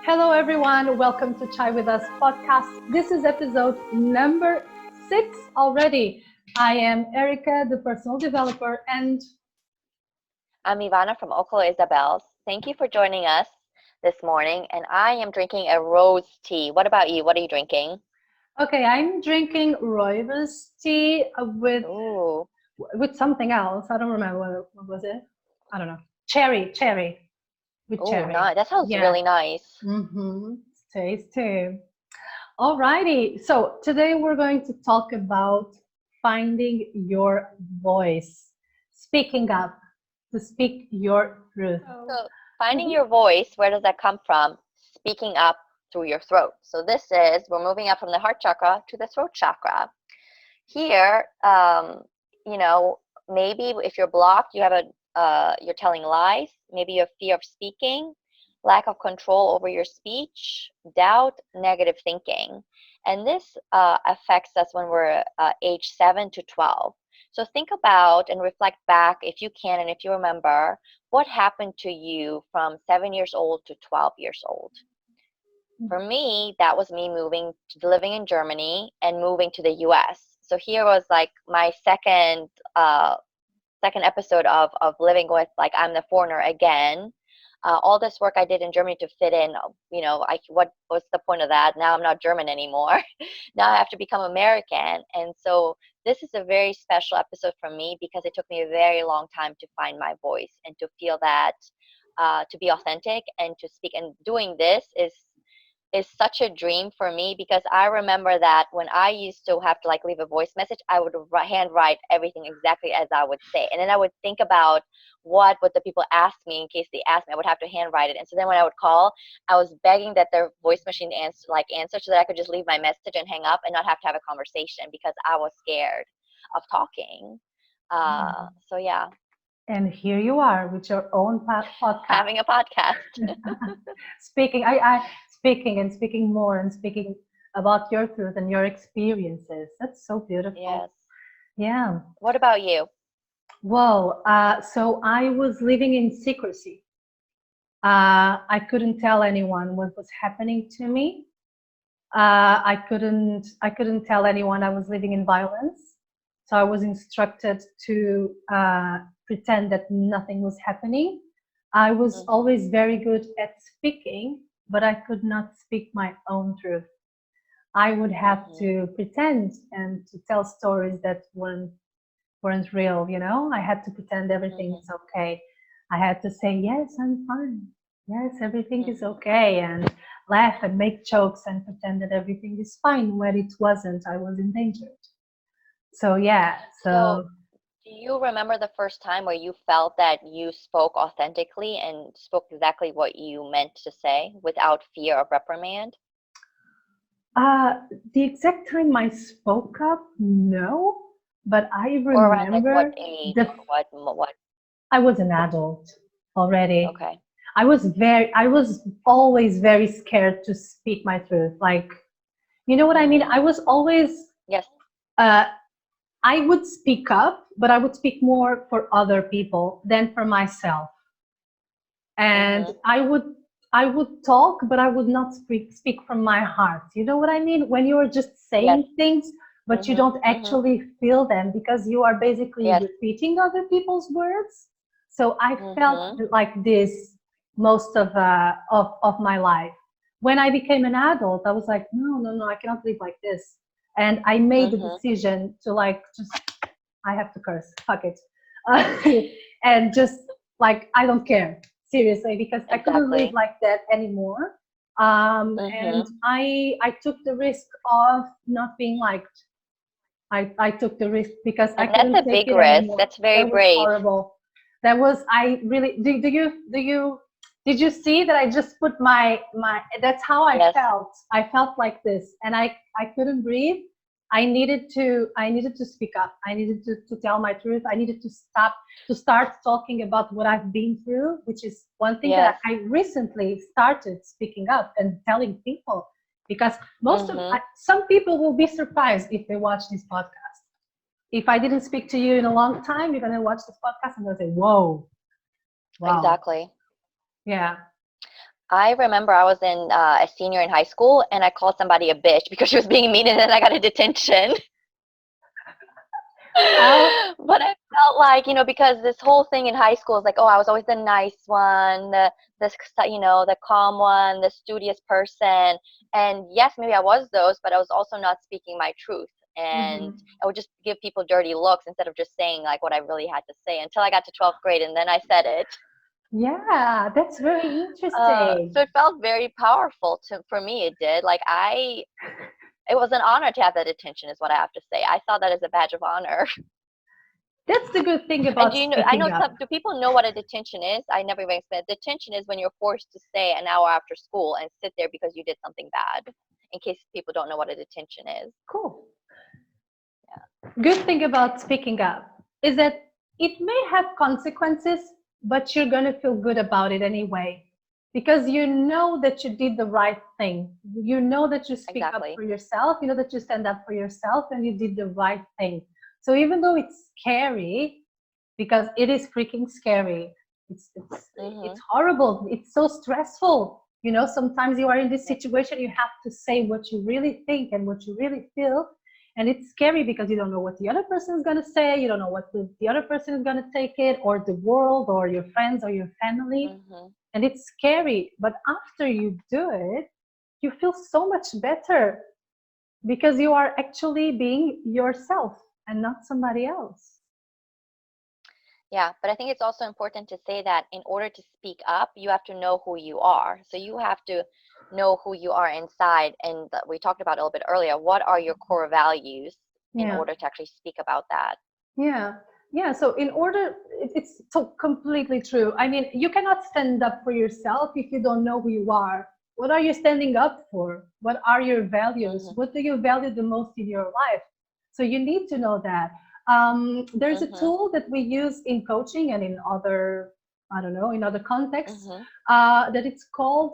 Hello, everyone. Welcome to Chai with Us podcast. This is episode number 6 already. I am Erika, the personal developer, and I'm Ivana from okoloizabells. Thank you for joining us this morning, and I am drinking a rose tea. What about you? What are you drinking? okay, I'm drinking rooibos tea Ooh, with something else. I don't remember what was it. I don't know. Cherry with ooh, cherry. nice. That sounds Yeah. really nice. Mm-hmm. Tasty. Alrighty, so today we're going to talk about finding your voice, speaking up, to speak your truth. So, finding Mhm. your voice, where does that come from? Speaking up through your throat. So, we're moving up from the heart chakra to the throat chakra. Here, you know, maybe if you're blocked, you're telling lies. Maybe you have fear of speaking, lack of control over your speech, doubt, negative thinking, and this affects us when we're age 7 to 12. So think about and reflect back, if you can and if you remember, what happened to you from 7 years old to 12 years old. For me, that was me moving to living in Germany and moving to the US. So here was like my second episode of living with, like, I'm the foreigner again. All this work I did in Germany to fit in, what was the point of that? Now I'm not German anymore. Now I have to become American. And so this is a very special episode for me because it took me a very long time to find my voice and to feel that, to be authentic and to speak. And doing this is such a dream for me because I remember that when I used to have to like leave a voice message, I would handwrite everything exactly as I would say, and then I would think about what would the people ask me in case they asked me. I would have to handwrite it, and so then when I would call, I was begging that their voice machine answer so that I could just leave my message and hang up and not have to have a conversation because I was scared of talking. So yeah, And here you are with your own podcast, having a podcast. speaking. I speaking and speaking more and speaking about your truth and your experiences. That's so beautiful. Yes. Yeah. What about you? Well, so I was living in secrecy. I couldn't tell anyone what was happening to me. I couldn't tell anyone I was living in violence. So I was instructed to pretend that nothing was happening. I was Mm-hmm. always very good at speaking, but I could not speak my own truth. I would have Mm-hmm. to pretend and to tell stories that weren't real, you know? I had to pretend everything is Mm-hmm. okay. I had to say, yes, I'm fine. Yes, everything is Mm-hmm. okay. And laugh and make jokes and pretend that everything is fine when it wasn't. I was endangered. So, yeah. So, So, do you remember the first time where you felt that you spoke authentically and spoke exactly what you meant to say without fear of reprimand? uh, the exact time I spoke up, no. But I Or around like what remember age the or what? I was an adult already. Okay. I was always very scared to speak my truth. Like, you know what I mean? Mm-hmm. I was always, Yes. uh, I would speak up, but I would speak more for other people than for myself. And Mm-hmm. I would talk, but I would not speak from my heart. You know what I mean? When you're just Yes. saying things, but you Mm-hmm. don't Mm-hmm. actually feel them because you are basically Yes. repeating other people's words. So I felt Mm-hmm. like this most of my life. When I became an adult, I was like, no, no, no, I cannot live like this. And I made the Mm-hmm. decision to like just I have to curse. Fuck it. And just like, I don't care, seriously, because I couldn't live Exactly. like that anymore. And Mm-hmm. I took the risk of not being liked. I took the risk because I And that's couldn't a take big it risk. anymore. That's very That was brave. horrible. That was I really did you see that I just put my that's how I Yes. felt. I felt like this and I couldn't breathe. I needed to speak up. I needed to tell my truth. I needed to start talking about what I've been through, which is one thing that Yes. I recently started speaking up and telling people because Mm-hmm. some people will be surprised if they watch this podcast. If I didn't speak to you in a long time, you're gonna watch this podcast and they'll say, "Whoa, wow, Exactly. yeah." I remember I was in a senior in high school, and I called somebody a bitch because she was being mean, and then I got a detention. How? But I felt like, because this whole thing in high school is like, oh, I was always the nice one, the calm one, the studious person. And yes, maybe I was those, but I was also not speaking my truth. And Mhm. I would just give people dirty looks instead of just saying like what I really had to say until I got to 12th grade, and then I said it. Yeah, that's very So interesting. it felt very powerful for me. It did. Like it was an honor to have that attention, is what I have to say. I saw that as a badge of honor. That's the good thing And do about you know, I speaking know up. do people know what a detention is? I never even explained. Detention is when you're forced to stay an hour after school and sit there because you did something bad, in case people don't know what a detention is. Cool. Yeah. Good thing about speaking up is that it may have consequences, but you're going to feel good about it anyway because you know that you did the right thing. You know that you speak up Exactly. for yourself, you know that you stand up for yourself and you did the right thing. So even though it's scary, because it is freaking scary, it's Mhm. horrible, it's so stressful. Sometimes you are in this Yep. situation, you have to say what you really think and what you really feel, and it's scary because you don't know what the other person is going to say, you don't know what the other person is going to take it, or the world, or your friends, or your family. Mhm. And it's scary, but after you do it, you feel so much better because you are actually being yourself and not somebody else. Yeah, but I think it's also important to say that in order to speak up, you have to know who you are. So you have to know who you are inside. And we talked about it a little bit earlier. What are your core values in Yeah. order to actually speak about that? Yeah, yeah. So in order, it's so completely true. I mean, you cannot stand up for yourself if you don't know who you are. What are you standing up for? What are your values? Mhm. What do you value the most in your life? So you need to know that. There's a Mhm. tool that we use in coaching and in other, I don't know, in other contexts, Mhm. that it's called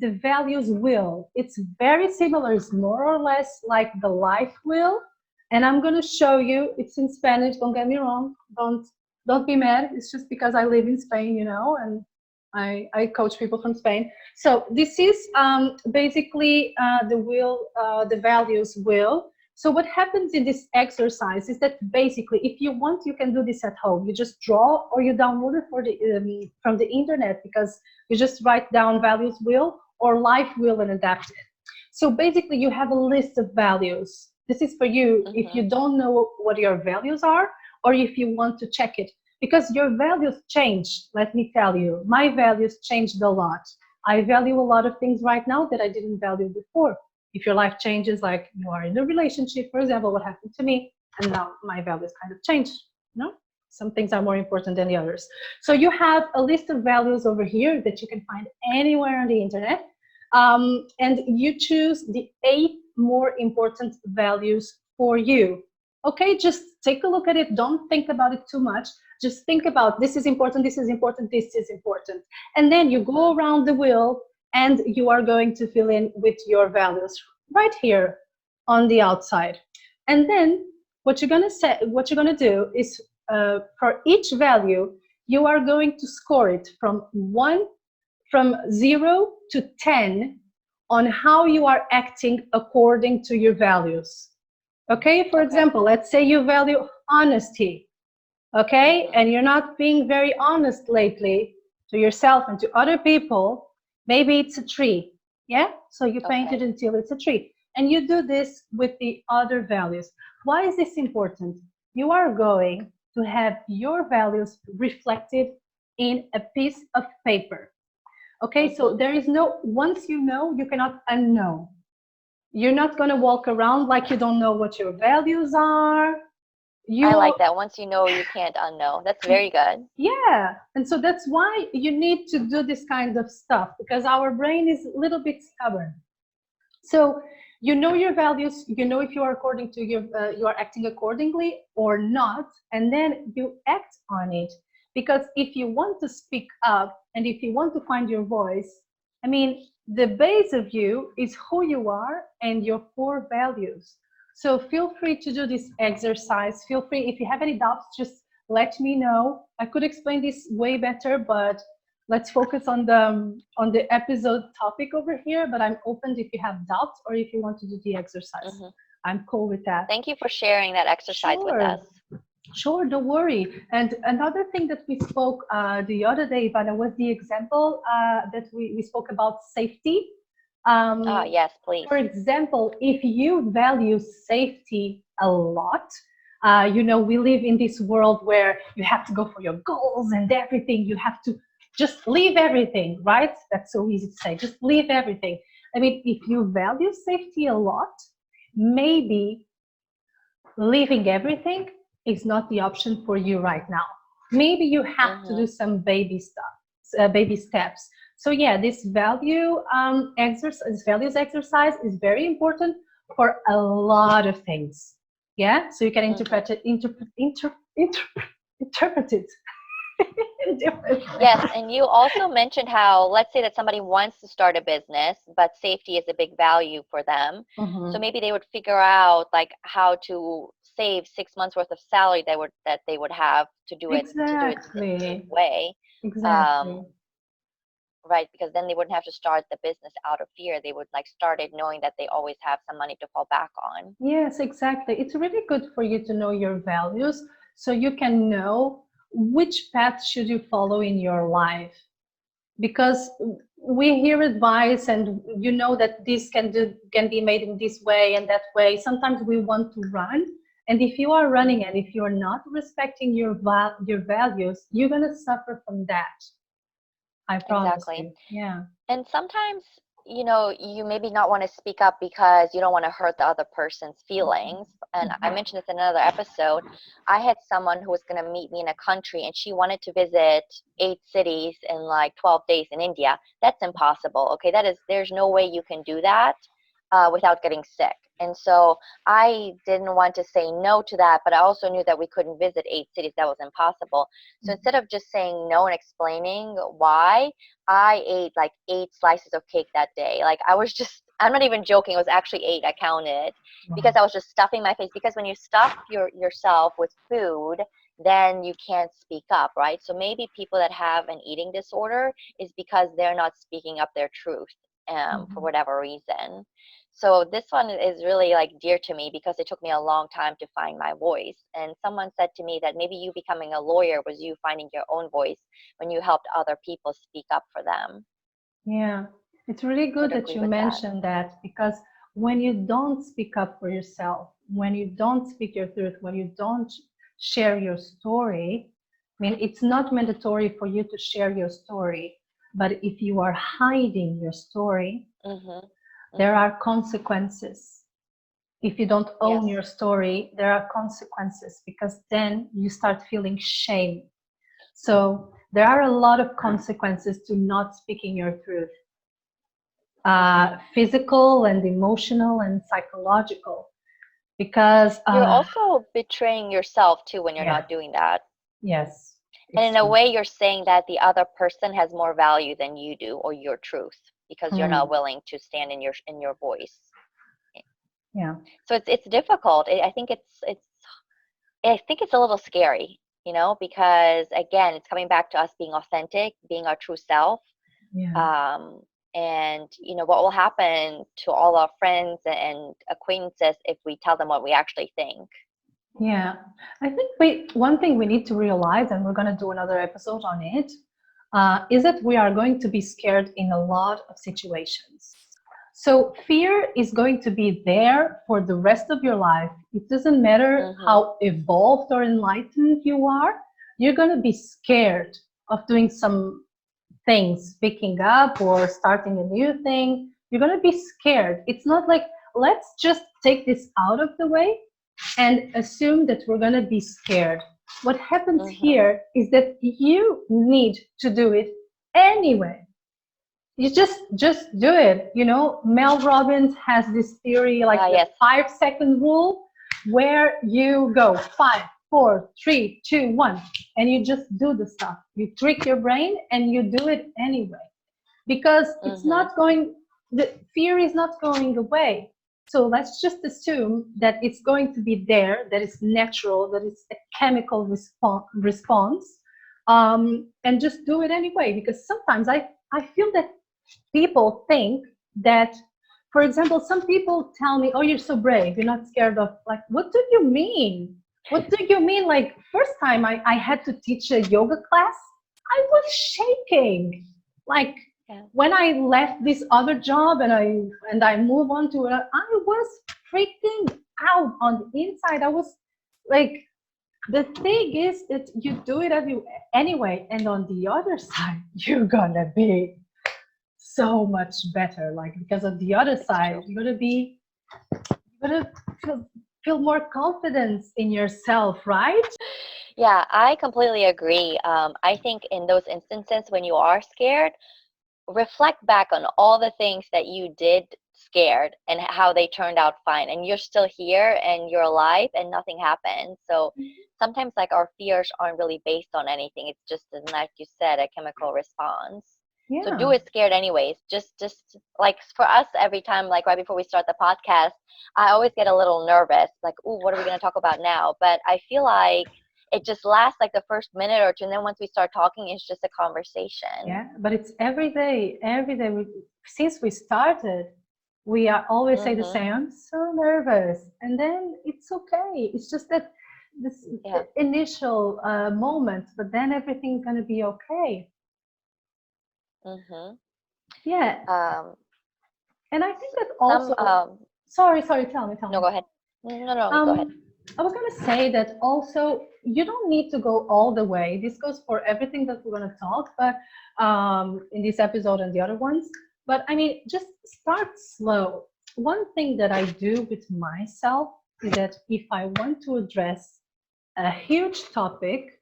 the values wheel. It's very similar. It's more or less like the life wheel, and I'm going to show you. It's in Spanish. Don't get me wrong. Don't be mad. It's just because I live in Spain, and I coach people from Spain. So this is basically the will, the values will. So what happens in this exercise is that basically, if you want, you can do this at home. You just draw or you download it from the internet, because you just write down values will or life will and adapt it. So basically, you have a list of values. This is for you if Mhm. you don't know what your values are, or if you want to check it, because your values change. Let me tell you, my values changed a lot. I value a lot of things right now that I didn't value before. If your life changes, like you are in a relationship, for example, what happened to me, and now my values kind of changed. Some things are more important than the others. So you have a list of values over here that you can find anywhere on the internet, and you choose the 8 more important values for you. Okay, just take a look at it. Don't think about it too much. Just think about, this is important, this is important, this is important. And then you go Mhm. around the wheel and you are going to fill in with your values right here on the outside. And then what you're going to do is, for each value, you are going to score it from 0 to 10 on how you are acting according to your values. Okay, for Okay. example, let's say you value honesty, okay, Mhm. and you're not being very honest lately to yourself and to other people. Maybe it's a tree. Yeah, so you paint it Okay. until it's a tree, and you do this with the other values. Why is this important? You are going to have your values reflected in a piece of paper. Okay, so Mhm. there is no, once you know, you cannot unknow. You're not going to walk around like you don't know what your values are. I You, like that. Once you know, you can't unknow. That's very good. yeah. And so that's why you need to do this kind of stuff, because our brain is a little bit stubborn. So you know your values, you know if you are according to you are acting accordingly or not, and then you act on it. Because if you want to speak up and if you want to find your voice, I mean, the base of you is who you are and your core values. So feel free to do this exercise. Feel free, if you have any doubts, just let me know. I could explain this way better, but let's focus on the episode topic over here. But I'm open if you have doubts or if you want to do the exercise. Hmm. I'm cool with that. Thank you for sharing that exercise with us. Sure. Sure, don't worry. And another thing that we spoke the other day, Ivana, was the example that we spoke about safety. Ah, Um, yes, please. for example, if you value safety a lot, we live in this world where you have to go for your goals and everything. You have to just leave everything, right? That's so easy to say. Just leave everything. I mean, if you value safety a lot, maybe leaving everything is not the option for you right now. Maybe you have to Hmm. do some baby stuff, baby steps. So yeah, this values exercise is very important for a lot of things. Yeah, so you can Hmm. interpret it in different Yes, ways. and you also mentioned how, let's say that somebody wants to start a business, but safety is a big value for them. So Mhm. maybe they would figure out like how to save 6 months worth of salary that they would have to do it in a safe Exactly, way. Um, exactly. right, because then they wouldn't have to start the business out of fear. They would like start it knowing that they always have some money to fall back on. Yes, exactly. It's really good for you to know your values so you can know which path should you follow in your life. Because we hear advice and you know that this can be made in this way and that way. Sometimes we want to run. And if you are running and Hmm. if you're not respecting your values, you're gonna suffer from that. I promise Exactly. you. Yeah. And sometimes, you maybe not want to speak up because you don't want to hurt the other person's feelings. And I mentioned this in another episode. I had someone who was going to meet me in a country and she wanted to visit 8 cities in like 12 days in India. That's impossible. Okay. There's no way you can do that without getting sick. And so I didn't want to say no to that, but I also knew that we couldn't visit 8 cities. That was impossible. So instead of just saying no and explaining why, I ate like 8 slices of cake that day. Like I was just, I'm not even joking. It was actually eight. I counted because Wow. I was just stuffing my face. Because when you stuff yourself with food, then you can't speak up, right? So maybe people that have an eating disorder is because they're not speaking up their truth for Mhm. whatever reason. So this one is really like dear to me because it took me a long time to find my voice. And someone said to me that maybe you becoming a lawyer was you finding your own voice when you helped other people speak up for them. Yeah, it's really Would good that agree you with that. mentioned that because when you don't speak up for yourself, when you don't speak your truth, when you don't share your story, I mean, it's not mandatory for you to share your story, but if you are hiding your story, Mhm. there Mhm. are consequences. If you don't own Yes. your story, there are consequences because then you start feeling shame. So there are a lot of consequences to not speaking your truth, Mhm. physical and emotional and psychological. Because, You're also betraying yourself too when you're yeah, not doing that. yes, And it's in a true. way you're saying that the other person has more value than you do or your truth because you're Hmm. not willing to stand in your voice. Yeah, So it's difficult. I think it's a little scary, because again, it's coming back to us being authentic, being our true self. yeah, Um, and what will happen to all our friends and acquaintances if we tell them what we actually think. yeah. I think one thing we need to realize, and we're going to do another episode on it, is that we are going to be scared in a lot of situations. So fear is going to be there for the rest of your life. It doesn't matter Mm-hmm. how evolved or enlightened you are, you're going to be scared of doing some things, picking up or starting a new thing. You're going to be scared. It's not like, let's just take this out of the way and assume that we're going to be scared. What happens Mm-hmm. here is that you need to do it anyway. You just do it. Mel Robbins has this theory, like Ah, the yes. 5-second rule, where you go 5, 4, 3, 2, 1, and you just do the stuff. You trick your brain and you do it anyway because it's Mm-hmm. not going. The fear is not going away. So let's just assume that it's going to be there, that it's natural, that it's a chemical response. and just do it anyway. Because sometimes I feel that people think that, for example, some people tell me, oh, you're so brave, you're not scared of, like, what do you mean? What do you mean? Like, first time I had to teach a yoga class, I was shaking. Like, Yeah. when I left this other job and I move on to it, I was freaking out on the inside. I was like, the thing is that you do it anyway, and on the other side, you're gonna be so much better. Like, because on the other It's side, true. you're gonna feel more confidence in yourself, right? Yeah, I completely agree. I think in those instances when you are scared, reflect back on all the things that you did scared and how they turned out fine, and you're still here and you're alive and nothing happened. So sometimes like our fears aren't really based on anything. It's just like you said, a chemical response. So do Yeah. it scared anyways. Just like for us, every time, like right before we start the podcast, I always get a little nervous, like, "Ooh, what are we going to talk about now?" But I feel like it just lasts like the first minute or two, and then once we start talking, it's just a conversation. Yeah, but it's every day, every day. Since we started, we are always say the Mhm. same. I'm so nervous, and then it's okay. It's just that this Yeah. initial moment, but then everything's gonna be okay. Mhm. Yeah, Um, and I think that some also. Sorry. Tell me, tell no, me. go ahead. No, go ahead. Um, I was going to say that also you don't need to go all the way. This goes for everything that we're going to talk, but in this episode and the other ones. But I mean, just start slow. One thing that I do with myself is that if I want to address a huge topic,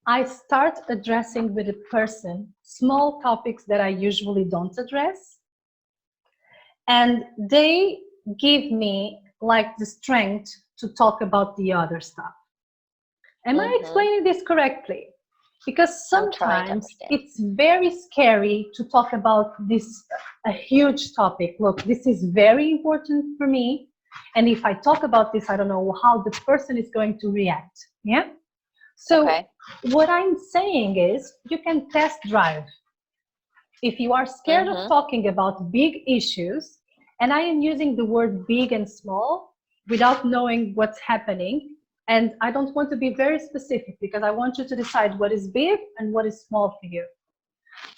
I start addressing with a person small topics that I usually don't address, and they give me like the strength to talk about the other stuff. Am I Mhm. explaining this correctly? Because I'm trying to sometimes understand. it's very scary to talk about this a huge topic. Look, this is very important for me, and if I talk about this, I don't know how the person is going to react. Yeah. So Okay. what I'm saying is you can test drive. If you are scared of Mhm. talking about big issues, and I am using the word big and small without knowing what's happening, and I don't want to be very specific because I want you to decide what is big and what is small for you.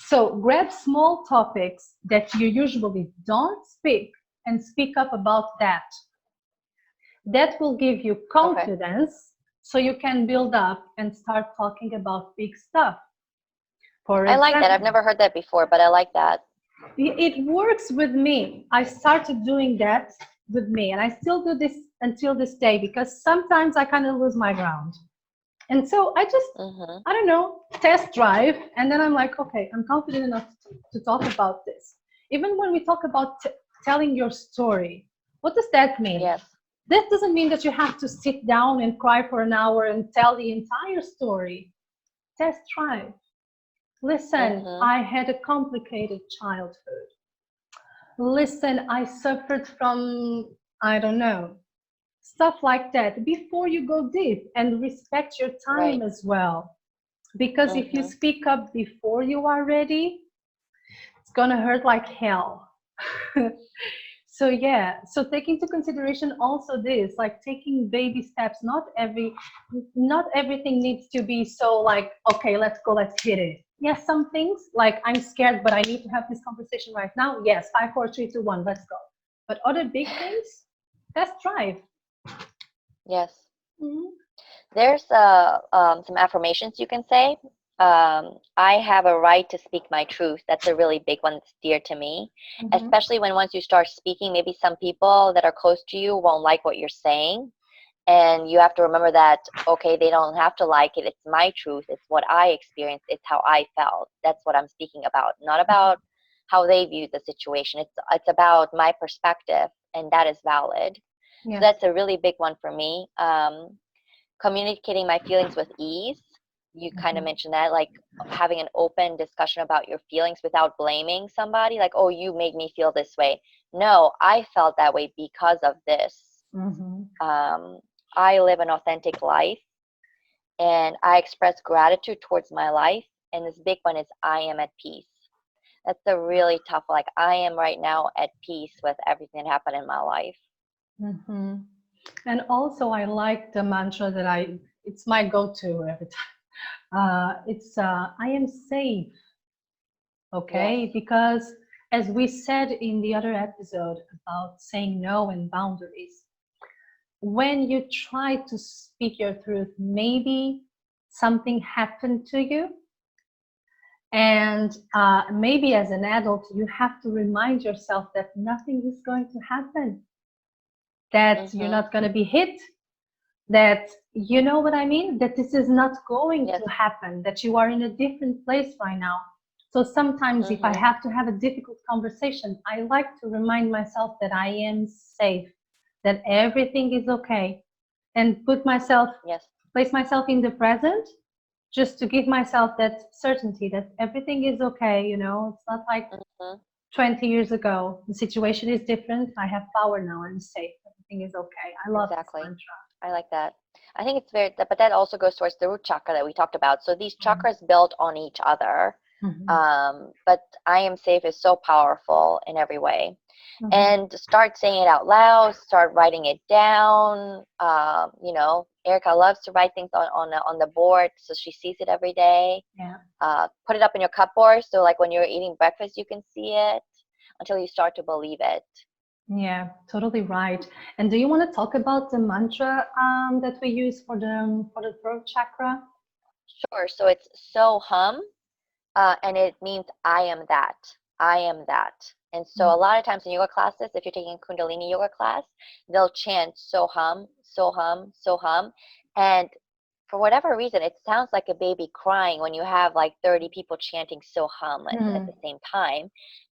So grab small topics that you usually don't speak and speak up about that. That will give you Okay. confidence so you can build up and start talking about big stuff. For I like that. I've example, never heard that before, but I like that. it works with me. I started doing that with me, and I still do this until this day because sometimes I kind of lose my ground. And so I just, Mhm. I don't know, test drive, and then I'm like, okay, I'm confident enough to talk about this. Even when we talk about telling your story, what does that mean? Yes. That doesn't mean that you have to sit down and cry for an hour and tell the entire story. Test drive. Listen, Mhm. I had a complicated childhood. Listen, I suffered from, I don't know, stuff like that before you go deep, and respect your time Right. as well. Because if you Mhm. speak up before you are ready, it's gonna hurt like hell. So yeah, so take into consideration also this, like taking baby steps. Not everything needs to be so like, okay, let's go, let's hit it. Yes, some things like I'm scared, but I need to have this conversation right now. Yes, 5 4 3 2 1, let's go. But other big things, test drive. Yes. Mhm. There's some affirmations you can say. I have a right to speak my truth. That's a really big one that's dear to me, Mhm. especially when once you start speaking, maybe some people that are close to you won't like what you're saying. And you have to remember that, okay, they don't have to like it. It's my truth. It's what I experienced. It's how I felt. That's what I'm speaking about, not about how they view the situation. It's about my perspective, and that is valid. So Yes. that's a really big one for me. Communicating my feelings with ease. You kind of Mhm. mentioned that, like having an open discussion about your feelings without blaming somebody, like, oh, you made me feel this way. No, I felt that way because of this. Mhm. Um, I live an authentic life, and I express gratitude towards my life. And this big one is I am at peace. That's a really tough, like I am right now at peace with everything that happened in my life. Hmm. And also, I like the mantra that it's my go-to every time. It's I am safe, Yes. okay? Because as we said in the other episode about saying no and boundaries, when you try to speak your truth, maybe something happened to you. And maybe as an adult, you have to remind yourself that nothing is going to happen, that you're Mm-hmm. not going to be hit, that you know what I mean, that this is not going Yes. to happen, that you are in a different place right now. So sometimes, if I Mm-hmm. have to have a difficult conversation, I like to remind myself that I am safe, that everything is okay, and Yes. place myself in the present, just to give myself that certainty that everything is okay. It's not like Mm-hmm. 20 years ago. The situation is different. I have power now. I'm safe. Everything is okay. I love this Exactly. mantra. I like that. I think it's very, but that also goes towards the root chakra that we talked about. So these chakras build on each other. Mm-hmm. But I am safe is so powerful in every way. Mm-hmm. And start saying it out loud, start writing it down. Erica loves to write things on the board, so she sees it every day. Yeah. Put it up in your cupboard, so like when you're eating breakfast, you can see it until you start to believe it. Yeah, totally right. And do you want to talk about the mantra that we use for the throat chakra? Sure. So it's so hum, and it means I am that. I am that. And so a lot of times in yoga classes, if you're taking Kundalini yoga class, they'll chant so hum, so hum, so hum. And for whatever reason, it sounds like a baby crying when you have like 30 people chanting so hum at the Mm. same time.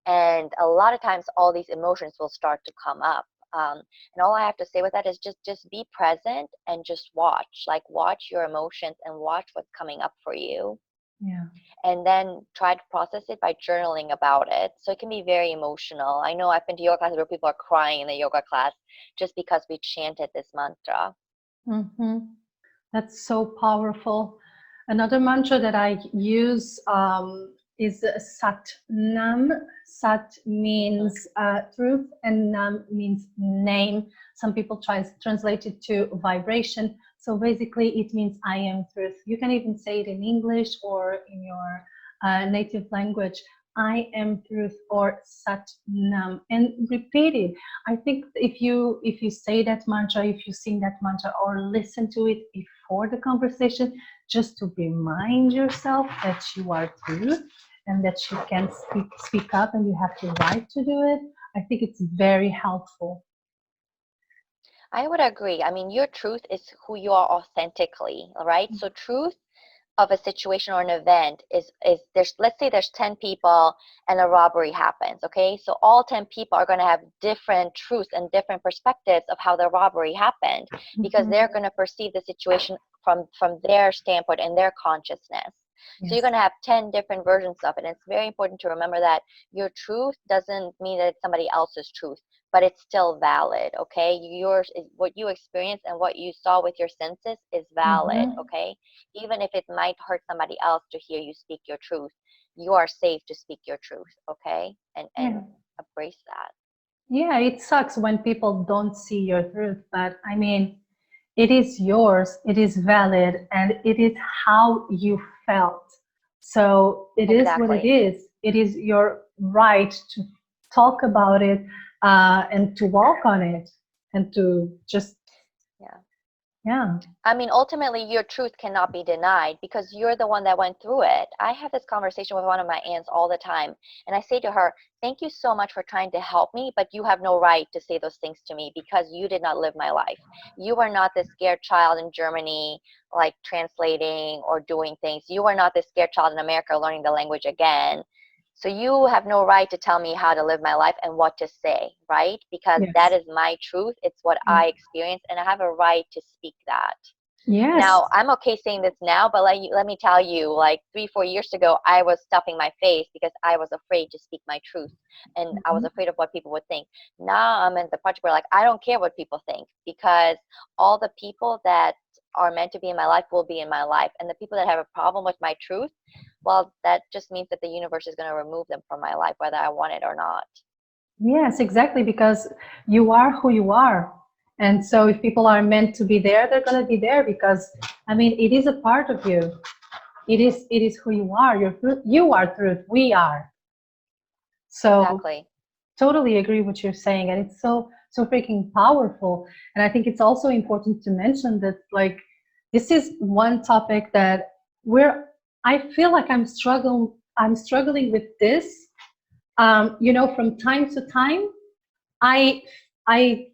And a lot of times, all these emotions will start to come up. Um, and all I have to say with that is just be present and just watch, like watch your emotions and watch what's coming up for you, Yeah. and then try to process it by journaling about it. So it can be very emotional. I know I've been to yoga classes where people are crying in the yoga class just because we chanted this mantra. Mm-hmm. That's so powerful. Another mantra that I use is Sat Nam. Sat Hmm. means truth, and Nam means name. Some people try to translate it to vibration. So basically, it means I am truth. You can even say it in English or in your native language. I am truth or Sat Nam, and repeat it. I think if you say that mantra, if you sing that mantra or listen to it before the conversation, just to remind yourself that you are truth and that you can speak up and you have the right to do it, I think it's very helpful. I would agree. I mean, your truth is who you are authentically, all right? So truth of a situation or an event is there's, let's say there's 10 people and a robbery happens, okay? So all 10 people are going to have different truths and different perspectives of how the robbery happened, because Mhm. they're going to perceive the situation from their standpoint and their consciousness. So you're Yes. going to have 10 different versions of it. And it's very important to remember that your truth doesn't mean that it's somebody else's truth, but it's still valid, okay? Yours is what you experienced and what you saw with your senses is valid, Mhm. okay? Even if it might hurt somebody else to hear you speak your truth, you are safe to speak your truth, okay? And Yeah. embrace that. Yeah, it sucks when people don't see your truth, but I mean, it is yours, it is valid, and it is how you felt. So it is what it Exactly. is. It is your right to talk about it and to walk on it and to just, Yeah. yeah. I mean, ultimately, your truth cannot be denied because you're the one that went through it. I have this conversation with one of my aunts all the time, and I say to her, thank you so much for trying to help me, but you have no right to say those things to me because you did not live my life. You are not this scared child in Germany, like translating or doing things. You are not this scared child in America learning the language again. So you have no right to tell me how to live my life and what to say, right? Because that Yes. is my truth. It's what Yeah. I experience, and I have a right to speak that. Yes. Now, I'm okay saying this now, but let me tell you, like 3, 4 years ago, I was stuffing my face because I was afraid to speak my truth. And I was Mhm. afraid of what people would think. Now I'm in the project where, like, I don't care what people think because all the people that are meant to be in my life will be in my life. And the people that have a problem with my truth, well, that just means that the universe is going to remove them from my life, whether I want it or not. Yes, exactly, because you are who you are. And so if people are meant to be there, they're going to be there because, I mean, it is a part of you. It is who you are. You are truth. We are. So Exactly. totally agree what you're saying, and it's so freaking powerful. And I think it's also important to mention that, like, this is one topic that where I feel like I'm struggling with this. From time to time, I I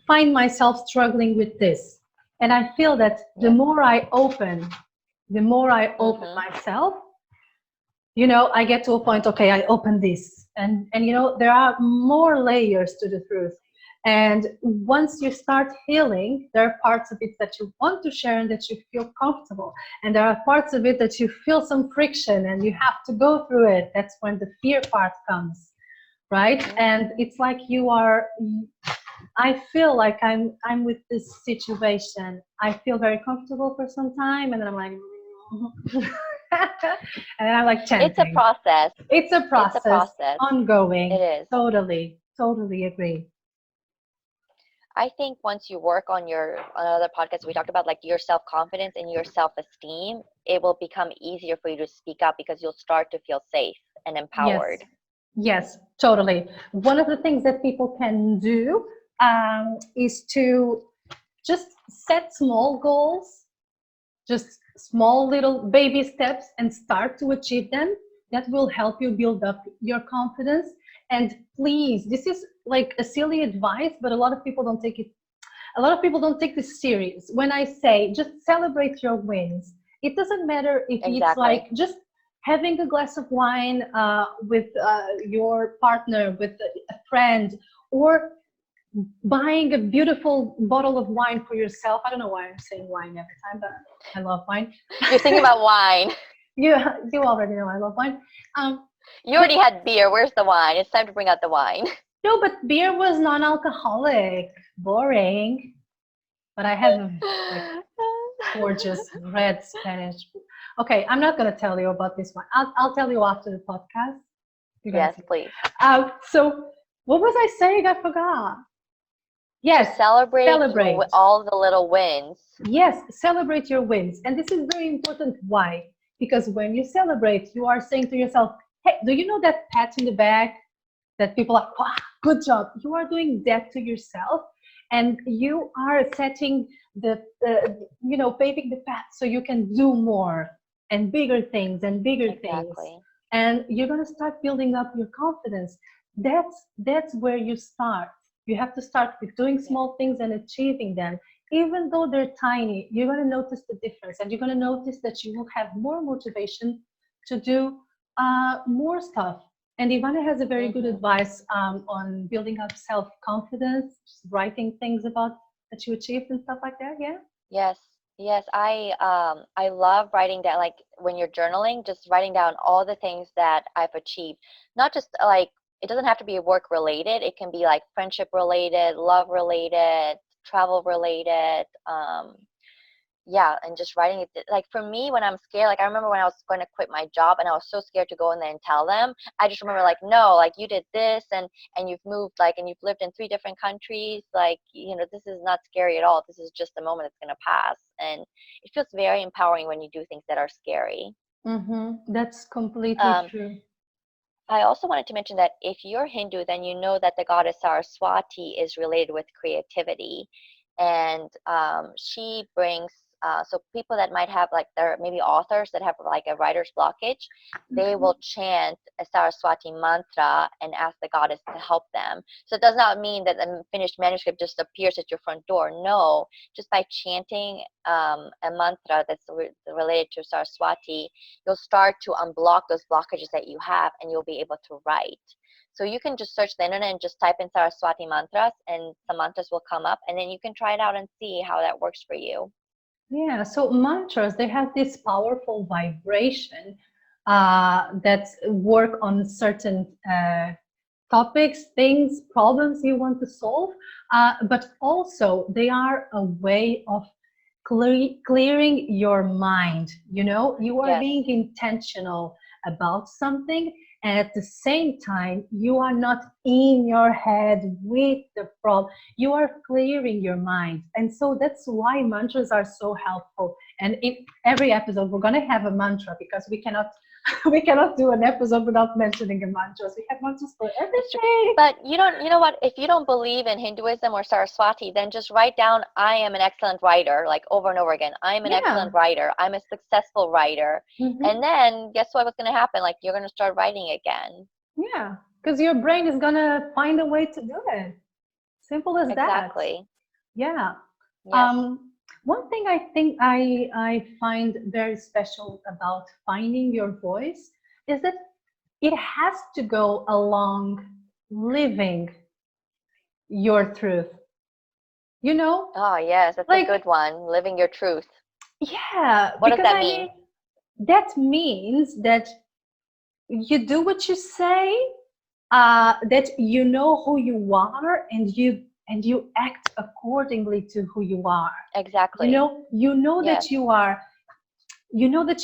find myself struggling with this, and I feel that the Yeah. more I open, the more I open Mm-hmm. myself, I get to a point, okay, I open this, and there are more layers to the truth. And once you start healing, there are parts of it that you want to share and that you feel comfortable, and there are parts of it that you feel some friction and you have to go through it. That's when the fear part comes, right? Mm-hmm. And it's like I feel like I'm with this situation. I feel very comfortable for some time, and then I'm like, and then I'm like It's a chanting. process. It's a It's a process, process. It ongoing. is. Totally, totally agree. I think once you work on on another podcast, we talked about like your self confidence and your self esteem, it will become easier for you to speak up because you'll start to feel safe and Yes, empowered. yes, totally. One of the things that people can do is to just set small goals, just small little baby steps, and start to achieve them. That will help you build up your confidence. And please, this is like a silly advice, but a lot of people don't take this serious. When I say just celebrate your wins, it doesn't matter if it's like Exactly. just having a glass of wine with your partner, with a friend, or buying a beautiful bottle of wine for yourself. I don't know why I'm saying wine every time, but I love wine. You're thinking about wine. you you already know I love wine. Um, You but already had beer. Where's the wine? It's time to bring out the wine. no, but beer was non-alcoholic. Boring. But I have a like gorgeous red Spanish. Okay, I'm not gonna tell you about this one. I'll tell you after the podcast. You're gonna Yes, see. please. So what was I saying? I forgot. To Yes, celebrate celebrate. all the little wins. Yes, celebrate your wins. And this is very important. Why? Because when you celebrate, you are saying to yourself, hey, do you know that pat in the back that people are, wow, good job? You are doing that to yourself. And you are setting paving the path so you can do more and bigger things and bigger things. Exactly. And you're going to start building up your confidence. That's where you start. You have to start with doing Yeah. small things and achieving them. Even though they're tiny, you're going to notice the difference, and you're going to notice that you will have more motivation to do more stuff. And Ivana has a very good Mm-hmm. advice on building up self-confidence, just writing things about that you achieved and stuff like that. Yeah. Yes, yes, I love writing down like when you're journaling, just writing down all the things that I've achieved. Not just like it doesn't have to be work related. It can be like friendship related, love related, travel related. Yeah, and just writing it like for me when I'm scared, like I remember when I was going to quit my job and I was so scared to go in there and tell them. I just remember like no, like you did this and you've moved like and you've lived in 3 different countries, like this is not scary at all. This is just a moment that's going to pass, and it feels very empowering when you do things that are scary. That's completely um true. I also wanted to mention that if you're Hindu, then you know that the goddess Saraswati is related with creativity. And she brings, so people that might have like, they're maybe authors that have like a writer's blockage, they will chant a Saraswati mantra and ask the goddess to help them. So it does not mean that the finished manuscript just appears at your front door. No, just by chanting a mantra that's related to Saraswati, you'll start to unblock those blockages that you have and you'll be able to write. So you can just search the internet and just type in Saraswati mantras and the mantras will come up and then you can try it out and see how that works for you. Yeah, so mantras, they have this powerful vibration that work on certain topics, things, problems you want to solve, but also they are a way of clearing your mind. You are Yes, being intentional about something, and at the same time you are not in your head with the problem. You are clearing your mind, and so that's why mantras are so helpful. And in every episode we're going to have a mantra, because we cannot we cannot do an episode without mentioning a mantra. So we have mantras for that's true. everything. But you know what? If you don't believe in Hinduism or Saraswati, then just write down, I am an excellent writer, like over and over again. I am an Yeah. excellent writer. I'm a successful writer. Hmm. And then guess what's going to happen? Like you're going to start writing again. Yeah, because your brain is gonna find a way to do it. Simple as that. Exactly. Yeah. Yes. One thing I think I find very special about finding your voice is that it has to go along living your truth. You know, Oh, yes, that's a like, good one. Living your truth. yeah, What does because that I mean, mean? that means that you do what you say, that you know who you are, and you act accordingly to who you are. Exactly. You know Yes. that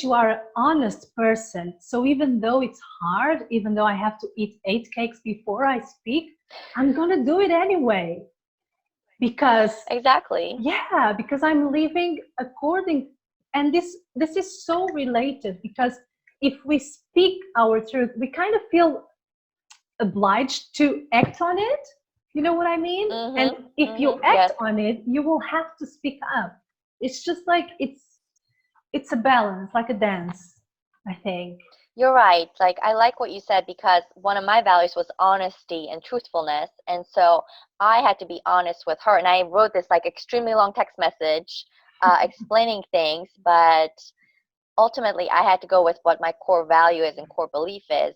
you are an honest person. So even though it's hard, even though I have to eat 8 cakes before I speak, I'm gonna do it anyway, because Exactly. yeah, because I'm living according. And this is so related, because if we speak our truth, we kind of feel obliged to act on it. You know what I mean? And Mhm. if you Mhm. act Yes. on it, you will have to speak up. It's just like it's a balance, like a dance, I think. You're right. Like I like what you said because one of my values was honesty and truthfulness, and so I had to be honest with her. And I wrote this like extremely long text message explaining things, but ultimately I had to go with what my core value is and core belief is.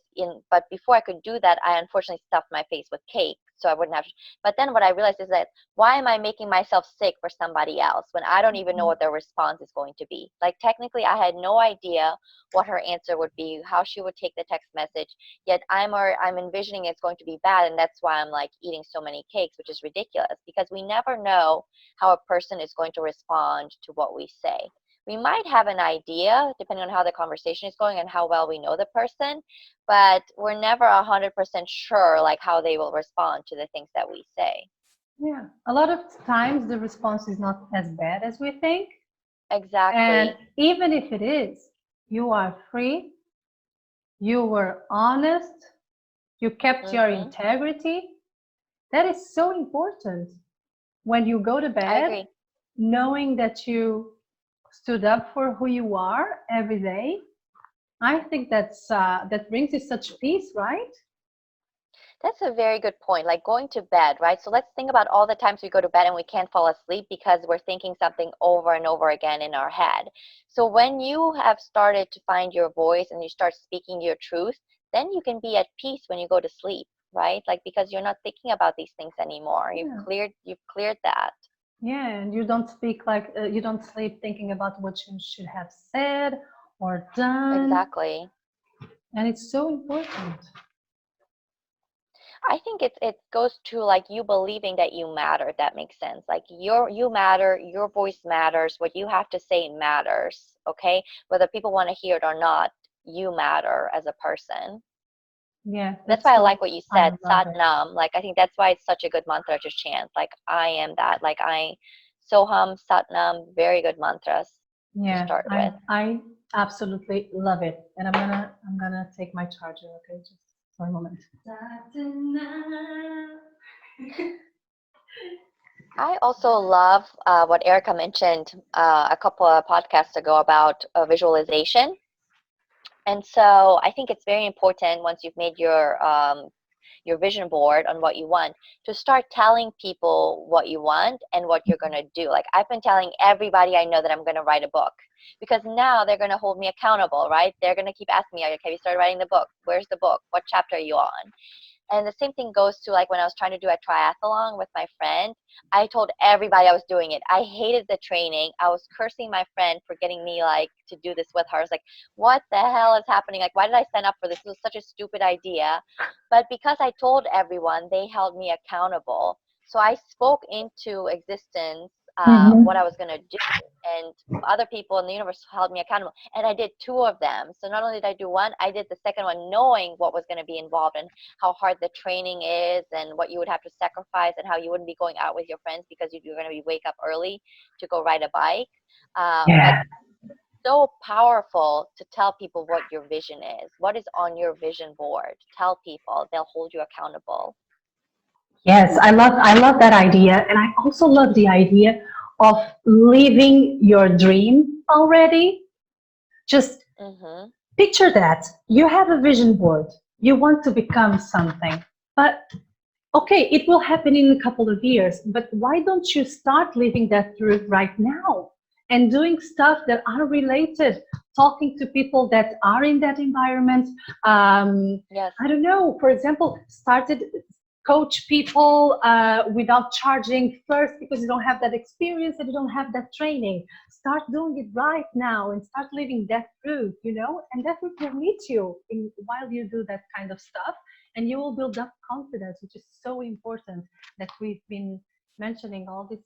But before I could do that, I unfortunately stuffed my face with cake, so I wouldn't have. But then what I realized is that why am I making myself sick for somebody else when I don't even know what their response is going to be? Like technically, I had no idea what her answer would be, how she would take the text message. Yet I'm envisioning it's going to be bad, and that's why I'm like eating so many cakes, which is ridiculous because we never know how a person is going to respond to what we say. We might have an idea depending on how the conversation is going and how well we know the person, but we're never 100% sure like how they will respond to the things that we say. Yeah. A lot of times the response is not as bad as we think. And Exactly. even if it is, you are free, you were honest, you kept your Mhm. integrity. That is so important when you go to I bed, agree. knowing that you stood up for who you are every day. I think that brings you such peace, right? That's a very good point. Like going to bed, right? So let's think about all the times we go to bed and we can't fall asleep because we're thinking something over and over again in our head. So when you have started to find your voice and you start speaking your truth, then you can be at peace when you go to sleep, right? Like because you're not thinking about these things anymore. Yeah. You've cleared that. Yeah, and you don't speak like you don't sleep thinking about what you should have said or done, Exactly. and it's so important. I think it goes to like you believing that you matter, if that makes sense. Like you matter, your voice matters, what you have to say matters, okay? Whether people want to hear it or not, you matter as a person. Yeah, That's that's why I so. like what you I said, love Sat it. Nam. Like I think that's why it's such a good mantra to chant. Like I am that. Like I Soham, Sat Nam, very good mantras to Yeah, start with. I absolutely love it, and I'm gonna take my charger. Okay, just for a moment. I also love what Erica mentioned a couple of podcasts ago about visualization. And so I think it's very important once you've made your vision board on what you want to start telling people what you want and what you're going to do. Like I've been telling everybody I know that I'm going to write a book because now they're going to hold me accountable, right? They're going to keep asking me, like, have you started writing the book? Where's the book? What chapter are you on? And the same thing goes to like when I was trying to do a triathlon with my friend, I told everybody I was doing it. I hated the training. I was cursing my friend for getting me like to do this with her. I was like, what the hell is happening? Like, why did I sign up for this? This was such a stupid idea. But because I told everyone, they held me accountable. So I spoke into existence what I Mm-hmm. was going to do. And other people in the universe held me accountable. And I did two of them. So not only did I do one, I did the second one knowing what was going to be involved and how hard the training is and what you would have to sacrifice and how you wouldn't be going out with your friends because you're going to be wake up early to go ride a bike. But Yeah. so powerful to tell people what your vision is. What is on your vision board? Tell people. They'll hold you accountable. Yes, I love that idea, and I also love the idea of living your dream already. Just Mm-hmm. picture that you have a vision board. You want to become something, but okay, it will happen in a couple of years. But why don't you start living that through right now and doing stuff that are related, talking to people that are in that environment? Yes. I don't know. For example, started coach people without charging first because you don't have that experience and you don't have that training. Start doing it right now and start living that through, and that will meet you while you do that kind of stuff, and you will build up confidence, which is so important that we've been mentioning all this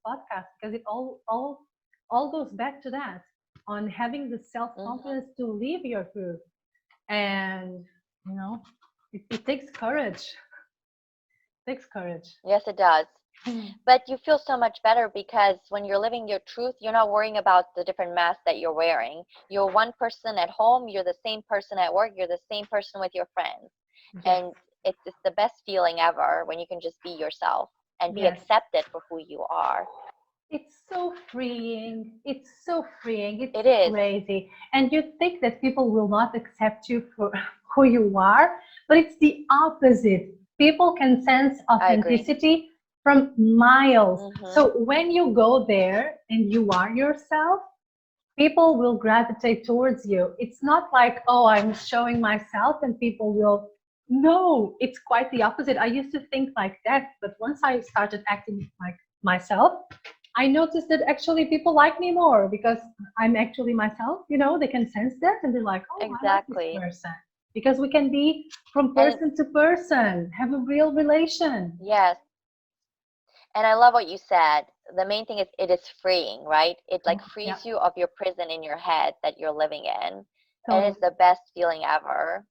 podcast, because it all goes back to that, on having the self Mm-hmm. confidence to live your truth. And you know it takes courage. Takes courage. Yes, it does. But you feel so much better because when you're living your truth, you're not worrying about the different masks that you're wearing. You're one person at home, you're the same person at work, you're the same person with your friends. Yes. And it's the best feeling ever when you can just be yourself and be Yes. accepted for who you are. It's so freeing. It's so freeing. It's It is. crazy. And you think that people will not accept you for who you are, but it's the opposite. People can sense I agree. authenticity from miles. Mm-hmm. So when you go there and you are yourself, people will gravitate towards you. It's not like, oh, I'm showing myself and people will. No, it's quite the opposite. I used to think like that, but once I started acting like myself, I noticed that actually people like me more because I'm actually myself. They can sense that and they're like, oh, I like this Exactly. person. Because we can be from And person to person, have a real relation. yes, and I love what you said. The main thing is it is freeing, right? It like Yeah, frees you of your prison in your head that you're living in. And totally. it's the best feeling ever.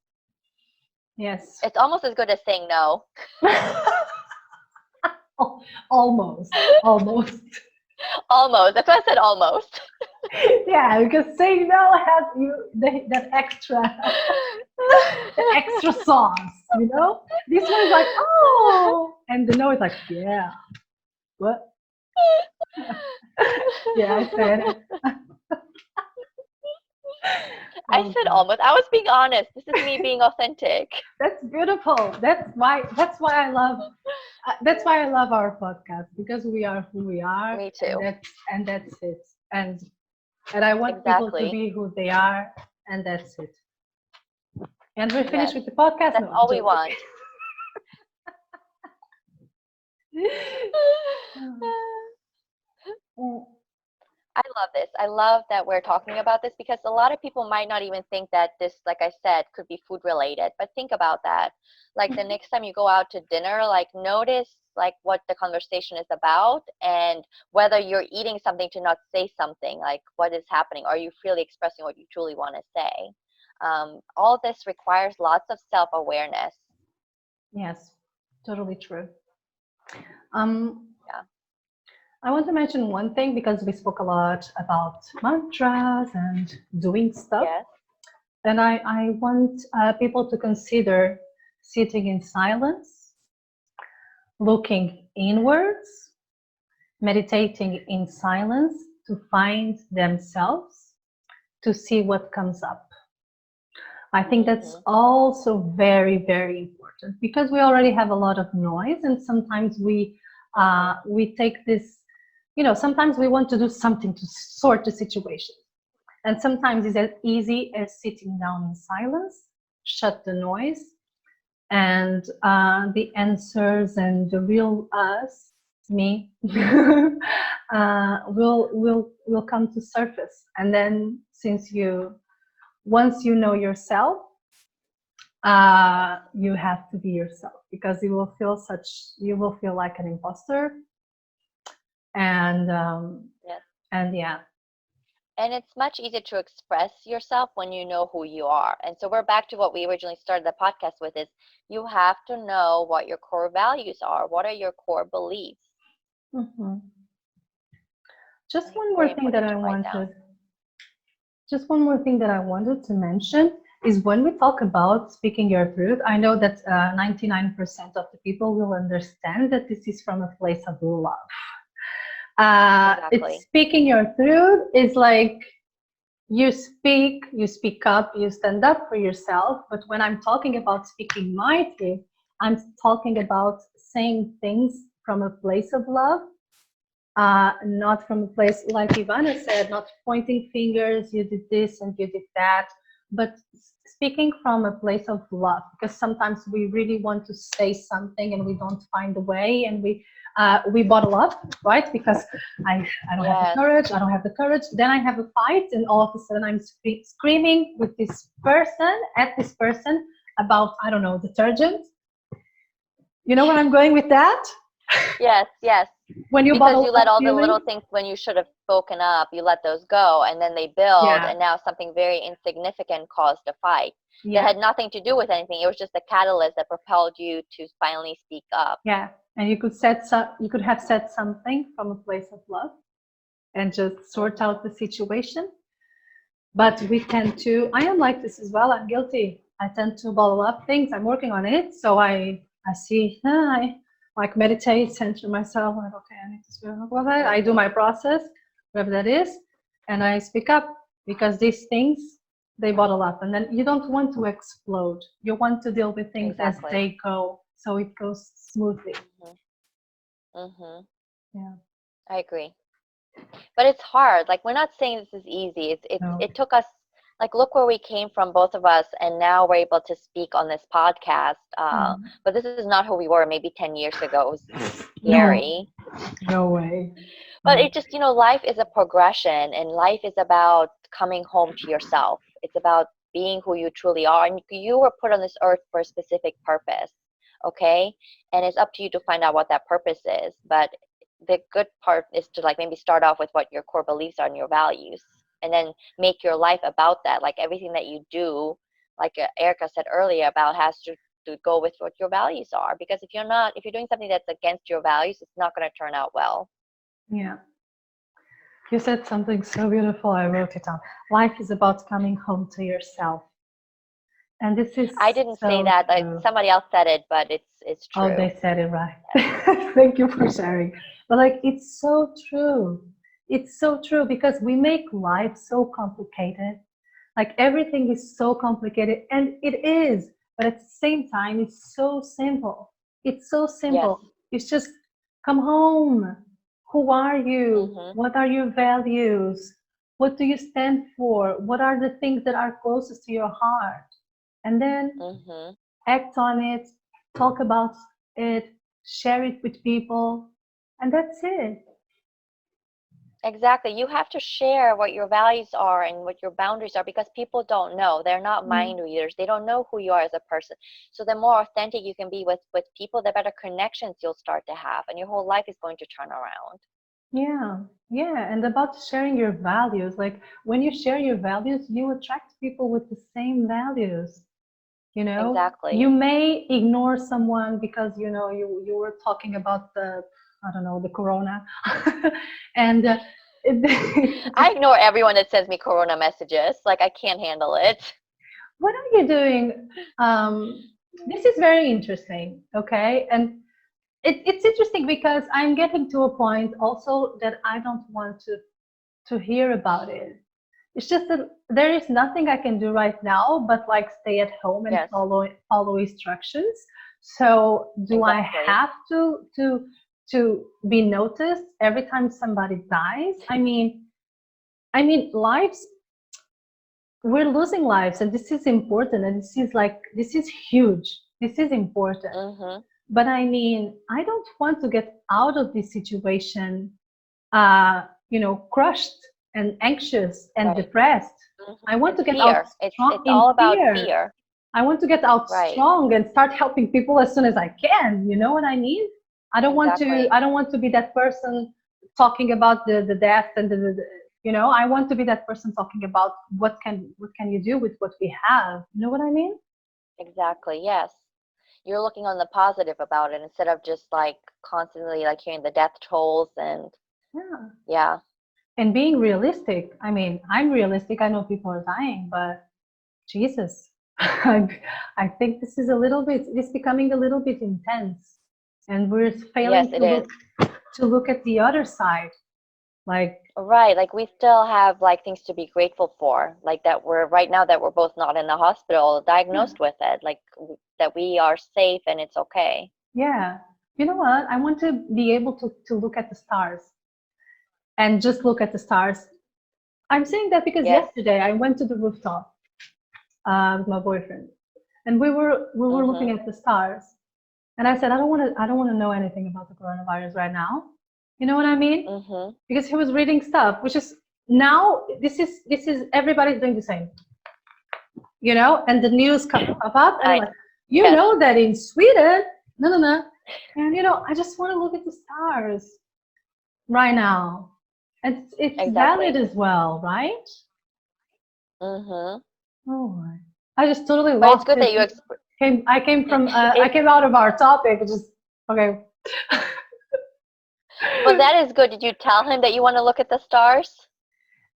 Yes. It's almost as good as saying no. Almost, almost. Almost. That's why I said almost. Yeah, because saying no has that extra the extra sauce. This one is like, oh, and the no is like, yeah, what? Yeah, I said it. I Oh said God, almost. I was being honest. This is me being authentic. that's beautiful. That's why I love our podcast, because we are who we are, Me and too. that's it. And I want people to Exactly. be who they are, and that's it. And we're finished Yes. with the podcast. That's No, I'm all we joking. want. Mm, I love this. I love that we're talking about this because a lot of people might not even think that this, like I said, could be food related. But think about that. Like the next time you go out to dinner, like notice like what the conversation is about and whether you're eating something to not say something, like what is happening. Are you really expressing what you truly want to say? All this requires lots of self-awareness. yes, totally true. Um, Yeah. I want to mention one thing, because we spoke a lot about mantras and doing stuff. Yes. And I want people to consider sitting in silence, looking inwards, meditating in silence to find themselves, to see what comes up. I think that's Mm-hmm. also very, very important, because we already have a lot of noise, and sometimes Mm-hmm. we take this. Sometimes we want to do something to sort the situation, and sometimes it's as easy as sitting down in silence, shut the noise, and the answers and the real us, me, will come to surface. And then, once you know yourself, you have to be yourself, because you will feel like an imposter and Yes. yeah. And it's much easier to express yourself when you know who you are. And so we're back to what we originally started the podcast with is you have to know what your core values are. What are your core beliefs? Hmm. Just one more Very thing that important I to write down. wanted, just one more thing that I wanted to mention is when we talk about speaking your truth, I know that 99% of the people will understand that this is from a place of love. It's Exactly. speaking your truth is like you speak up, you stand up for yourself. But when I'm talking about speaking my truth, I'm talking about saying things from a place of love, not from a place like Ivana said, not pointing fingers, you did this and you did that, but speaking from a place of love. Because sometimes we really want to say something and we don't find a way, and we bottle up, right? Because I don't have the Yes. courage, I don't have the courage. Then I have a fight, and all of a sudden I'm screaming with this person at this person about, I don't know, detergent. You know where I'm going with that? Yes, yes. When you Because bottle you let up all the little feelings. things when you should have spoken up, you let those go, and then they build, Yeah, and now something very insignificant caused a fight that yeah. had nothing to do with anything. It was just a catalyst that propelled you to finally speak up. Yeah, and you could have said something from a place of love and just sort Hmm. out the situation. But we tend to. I am like this as well. I'm guilty. I tend to bottle up things. I'm working on it. So I see. I like meditate, center myself. Like, okay, I need to speak up with it. I do Hmm. my process, whatever that is, and I speak up because these things they bottle up, and then you don't want to explode. You want to deal with things as Exactly. they go, so it goes smoothly. Hmm. Hmm. Yeah. I agree. But it's hard. Like we're not saying this is easy. No. It took us like look where we came from, both of us, and now we're able to speak on this podcast. Mm. But this is not who we were maybe 10 years ago. It was No. scary. No way. But No. it just, life is a progression, and life is about coming home to yourself. It's about being who you truly are. And you were put on this earth for a specific purpose, okay? And it's up to you to find out what that purpose is. But the good part is to like maybe start off with what your core beliefs are and your values, and then make your life about that. Like everything that you do, like Erica said earlier, about has to go with what your values are. Because if you're doing something that's against your values, it's not going to turn out well. Yeah. You said something so beautiful. I wrote it down. Life is about coming home to yourself. And this I is didn't say so that. Like true. somebody else said it, but it's Oh, they true. said it right. Yes. Thank you for sharing. But like, it's so true. It's so true because we make life so complicated. Like everything is so complicated, and it is. But at the same time, it's so simple. It's so Yes. simple. It's just come home. Who are you? Mhm. What are your values? What do you stand for? What are the things that are closest to your heart? And then Mhm. act on it, talk about it, share it with people, and that's it. Exactly. You have to share what your values are and what your boundaries are because people don't know. They're not Mm. mind readers. They don't know who you are as a person. So the more authentic you can be with people, the better connections you'll start to have, and your whole life is going to turn around. Yeah, yeah, and about sharing your values. Like when you share your values, you attract people with the same values. You know, you Exactly. may ignore someone because you were talking about the, I don't know, the corona, and I ignore everyone that sends me corona messages. Like I can't handle it. what are you doing? This is very interesting, okay? And it's interesting because I'm getting to a point also that I don't want to hear about it. It's just that there is nothing I can do right now but like stay at home and Yes. follow instructions. So do I Exactly. have to be noticed every time somebody dies? I mean lives, we're losing lives, and this is important, and this is huge. This is important. Mhm. But I mean, I don't want to get out of this situation, crushed and anxious and Right. depressed. I Mhm. want And to get out fear. It's strong it's in all about fear. fear. I want to get out Right. strong and start helping people as soon as I can. You know what I mean? I don't want to. Exactly. I don't want to be that person talking about the death and I want to be that person talking about what can you do with what we have. You know what I mean? Exactly. Yes. You're looking on the positive about it instead of just like constantly like hearing the death tolls and Yeah. yeah. And being realistic. I mean, I'm realistic. I know people are dying, but Jesus, I think this is it's becoming a little bit intense, and we're Yes, failing it is. to look at the other side. Like, Right. Like we still have like things to be grateful for. Like that we're right now that we're both not in the hospital yeah, diagnosed with it. Like that we are safe and it's okay. yeah. You know what? I want to be able to look at the stars and just look at the stars. I'm saying that because Yes. yesterday I went to the rooftop with my boyfriend, and we were looking Mhm. at the stars. And I said, I don't want to know anything about the coronavirus right now. You know what I mean? Mhm. Because he was reading stuff, which is now this is everybody's doing the same, and the news pop up, and I'm I like, yes. that in Sweden, no, no, no, and I just want to look at the stars right now, and it's valid Exactly. as well, right? Mhm. Oh my. I just totally But it's lost good it. that you I it came out of our topic. Just okay. but that is good. Did you tell him that you want to look at the stars?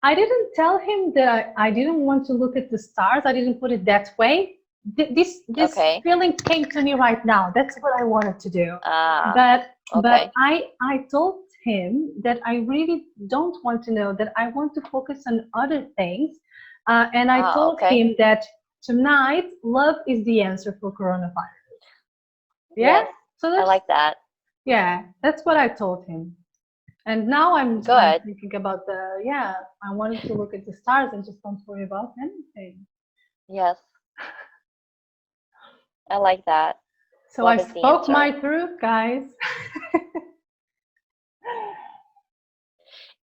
I didn't tell him that I didn't want to look at the stars. I didn't put it that way. This Okay. feeling came to me right now. That's what I wanted to do. Ah, But okay. I told him that I really don't want to know, that I want to focus on other things. And I Ah, told okay. him that tonight love is the answer for coronavirus. Yeah. Yes. So I like that. that's what I told him. And now I'm Good. thinking about I wanted to look at the stars and just don't worry about anything. Yes. I like that. So I Love is the spoke my answer. truth, guys.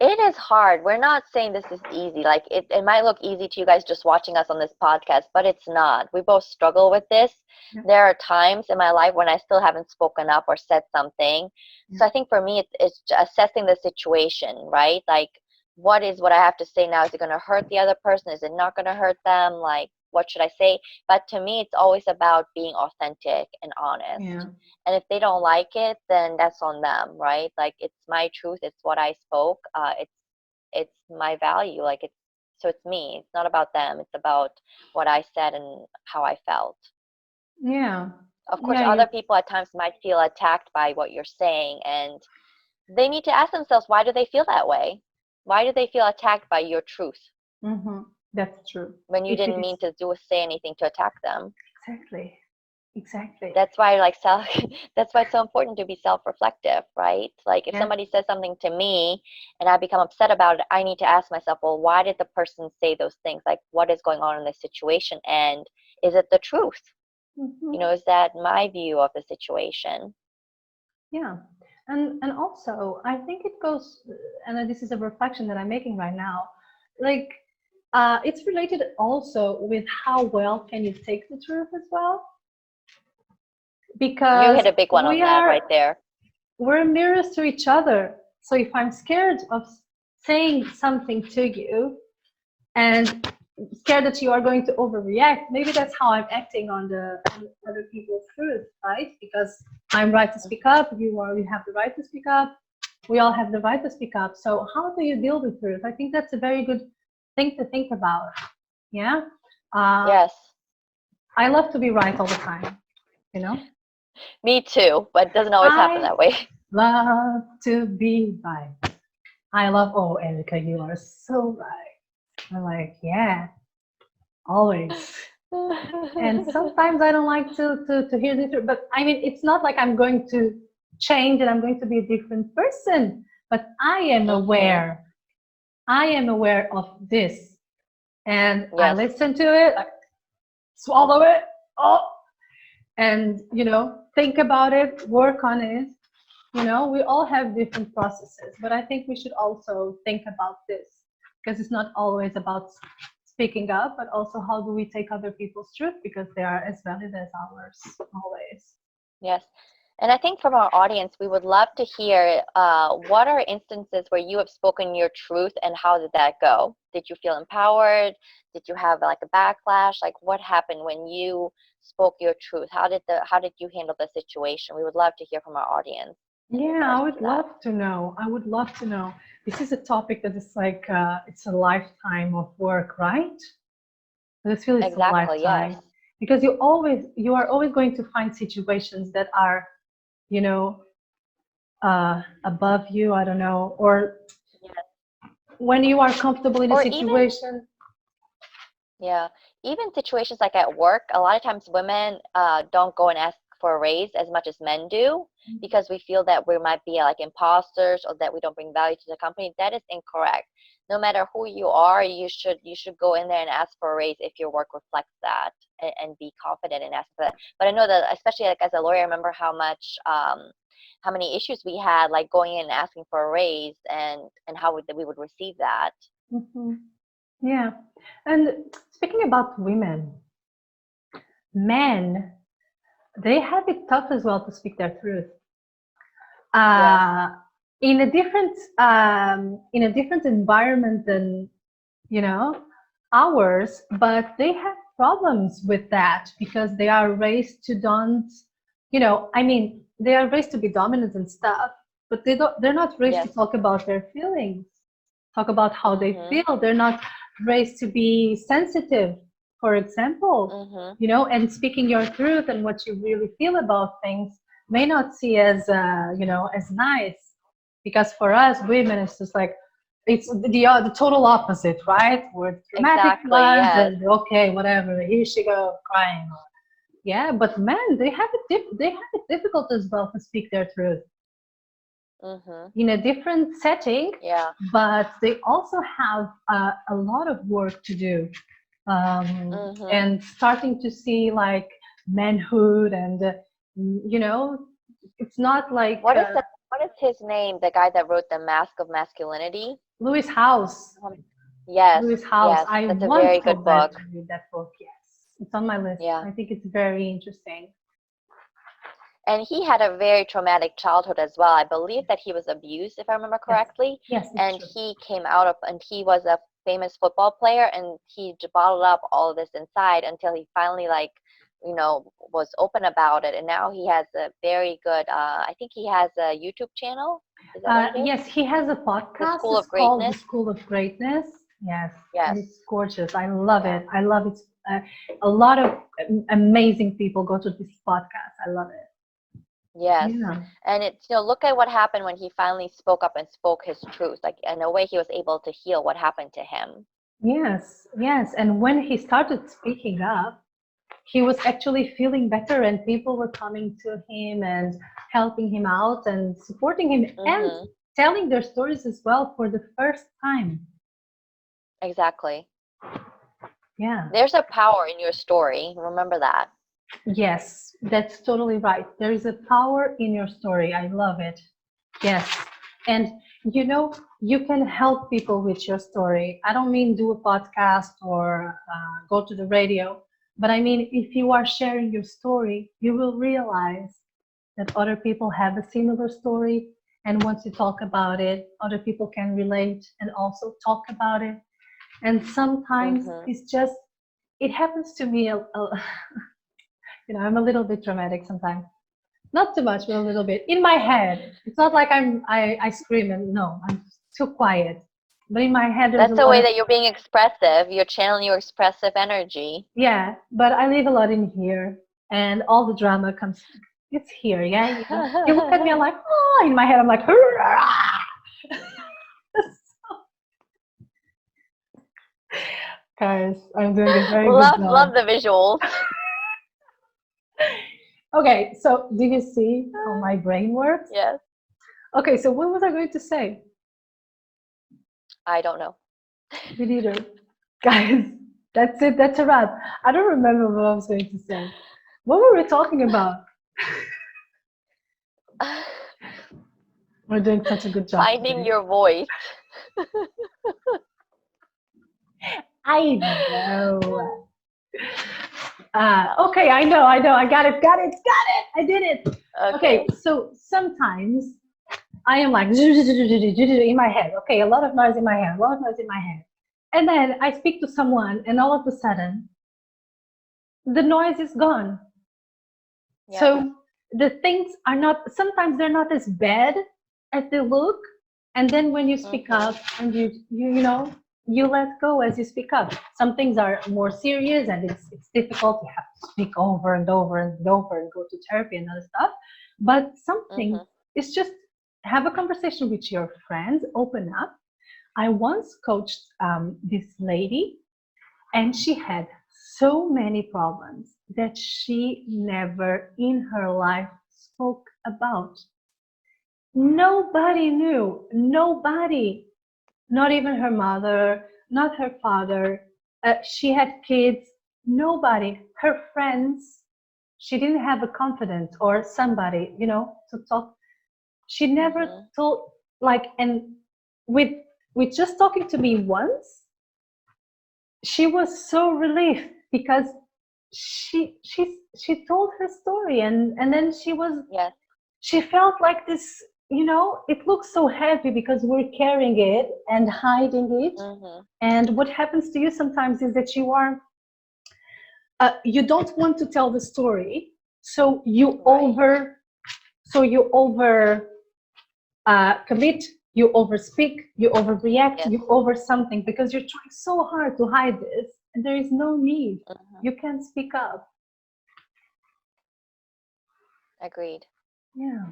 It is hard. We're not saying this is easy. Like it might look easy to you guys just watching us on this podcast, but it's not. We both struggle with this. Yeah, There are times in my life when I still haven't spoken up or said something. yeah, So I think for me, it's assessing the situation, right? Like, what I have to say now? Is it going to hurt the other person? Is it not going to hurt them? Like, what should I say? But to me, it's always about being authentic and yeah, honest. And if they don't like it, then that's on them, right? Like it's my truth, it's what I spoke, it's my value, like it's me, it's not about them, it's about what I said and how I felt. yeah, Of course yeah. other people at times might feel attacked by what you're saying, and they need to ask themselves, why do they feel that way? Why do they feel attacked by your truth Mm-hmm. That's true. when you If it didn't is mean to say anything to attack them? exactly, exactly. That's why like self that's why it's so important to be self-reflective, right? Like if Yeah. somebody says something to me and I become upset about it, I need to ask myself, well, why did the person say those things? Like what is going on in this situation, and is it the truth? Mm-hmm. Is that my view of the situation? Yeah. And also, I think it goes, and this is a reflection that I'm making right now. Like, it's related also with how well can you take the truth as well, You because hit a big one on that right there. we're mirrors to each other. So if I'm scared of saying something to you and scared that you are going to overreact, maybe that's how I'm acting on other people's truth, right? Because I'm right to speak up, you have the right to speak up, we all have the right to speak up. So how do you deal with truth? I think that's a very good thing to think about. Yeah. Uh, Yes, I love to be right all the time, you know? me too, but it doesn't always happen I that way. love to be right. Oh, Erika, you are so right. I'm like, yeah, always. And sometimes I don't like to hear the truth, but I mean, it's not like I'm going to change and I'm going to be a different person, but Mhm. I am aware of this, and I Yes. listen to it, I swallow it, oh, and think about it, work on it. We all have different processes, but I think we should also think about this, because it's not always about speaking up, but also how do we take other people's truth, because they are as valid as ours, always. Yes. And I think from our audience, we would love to hear what are instances where you have spoken your truth and how did that go? Did you feel empowered? Did you have like a backlash? Like what happened when you spoke your truth? How did you handle the situation? We would love to hear from our audience in Yeah, I regards would to that. love to know. I would love to know. This is a topic that is like it's a lifetime of work, right? I just feel it's a Exactly, yes. lifetime because you are always going to find situations that are, you know, above you. I don't know, or Yes. when you are comfortable in a Or even, situation. yeah, even situations like at work, a lot of times women don't go and ask for a raise as much as men do because we feel that we might be like imposters or that we don't bring value to the company. That is incorrect. No matter who you are, you should go in there and ask for a raise if your work reflects that, and be confident in asking for that. But I know that especially like as a lawyer, I remember how many issues we had like going in and asking for a raise and how we would receive that. Mhm. Yeah, and speaking about women, men, they have it tough as well to speak their truth. Yes. Uh, in a different environment than you know ours, but they have problems with that because they are raised to don't, I mean, they are raised to be dominant and stuff, but they're not raised to Yes. talk about their feelings, talk about how they Mhm. feel. They're not raised to be sensitive, for example, Mhm. and speaking your truth and what you really feel about things may not see as as nice, because for us women it's just like it's the total opposite, right? We're dramatic Exactly. ones Yes. and okay, whatever, here she go crying. Yeah, but men, they have it difficult as well to speak their truth Mhm. in a different setting, Yeah. but they also have a lot of work to do, Mhm. and starting to see like manhood and you know it's not like What is his name? The guy that wrote The Mask of Masculinity? Lewis House. Um, yes. Lewis House. Yes. I That's a want very so good bad book. to read that book. Yes, it's on my list. Yeah. I think it's very interesting. And he had a very traumatic childhood as well. I believe that he was abused, if I remember Yes, correctly. yes, it's And true. he came out of, and he was a famous football player, and he bottled up all of this inside until he finally, like, was open about it. And now he has a very good, I think he has a YouTube channel. Is that what it is? Yes, he has a The podcast. School It's of called The Greatness. School of Greatness. Yes, and Yes. it's gorgeous. I love Yeah. it. I love it. A lot of amazing people go to this podcast. I love it. Yes. Yeah. And it's, look at what happened when he finally spoke up and spoke his truth. Like, in a way, he was able to heal what happened to him. Yes, yes. And when he started speaking up, he was actually feeling better, and people were coming to him and helping him out and supporting him and Mm-hmm. telling their stories as well for the first time. Exactly. Yeah. There's a power in your story. Remember that. Yes, that's totally right. There is a power in your story. I love it. Yes. And you can help people with your story. I don't mean do a podcast or go to the radio, but I mean, if you are sharing your story, you will realize that other people have a similar story. And once you talk about it, other people can relate and also talk about it. And sometimes Mm-hmm. it's just, it happens to me, I'm a little bit dramatic sometimes. Not too much, but a little bit. In my head. It's not like I scream and no, I'm too quiet. But in my head there's a That's the lot way of, that you're being expressive. You're channeling your expressive energy. yeah, but I live a lot in here and all the drama comes, it's here, yeah. You look at me, I'm like, oh, in my head I'm like, guys, I'm doing a very good Love, job. love the visuals. Okay, so do you see how my brain works? Yes. Okay, so what was I going to say? I don't know. Me neither. Guys, that's it. That's a wrap. I don't remember what I was going to say. What were we talking about? We're doing such a good job Finding today. your voice. I know. Okay, I know, I got it, I did it. Okay, Okay. so sometimes I am like in my head. Okay, a lot of noise in my head, a lot of noise in my head. And then I speak to someone, and all of a sudden, the noise is gone. Yes. So the things are not, sometimes they're not as bad as they look. And then when you speak Mm-hmm. up and you let go as you speak up. Some things are more serious and it's difficult. You have to speak over and over and over and go to therapy and other stuff. But something Mm-hmm. is just have a conversation with your friends, open up. I once coached this lady, and she had so many problems that she never in her life spoke about. Nobody knew, nobody, not even her mother, not her father. She had kids, nobody, her friends. She didn't have a confidant or somebody, to talk. She never Mm-hmm. told, like, and with just talking to me once, she was so relieved because she told her story, and then Yes. she felt like this. It looks so heavy because we're carrying it and hiding it. Mm-hmm. And what happens to you sometimes is that you don't want to tell the story, so Right. you over commit, you overspeak, you overreact, Yes. you over something because you're trying so hard to hide this, and there is no need. Mm-hmm. You can speak up. Agreed. Yeah.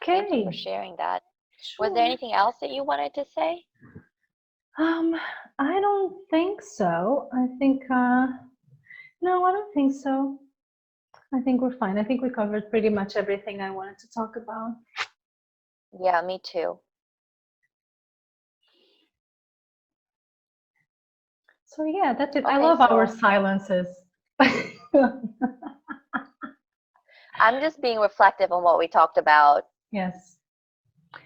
Thank you for Okay. sharing that. Was there Sure. anything else that you wanted to say? Um, I don't think so. I think no, I don't think so. I think we're fine. I think we covered pretty much everything I wanted to talk about. Yeah, me too. So yeah, that's it. I Okay, love our so silences. I'm just being reflective on what we talked about. Yes.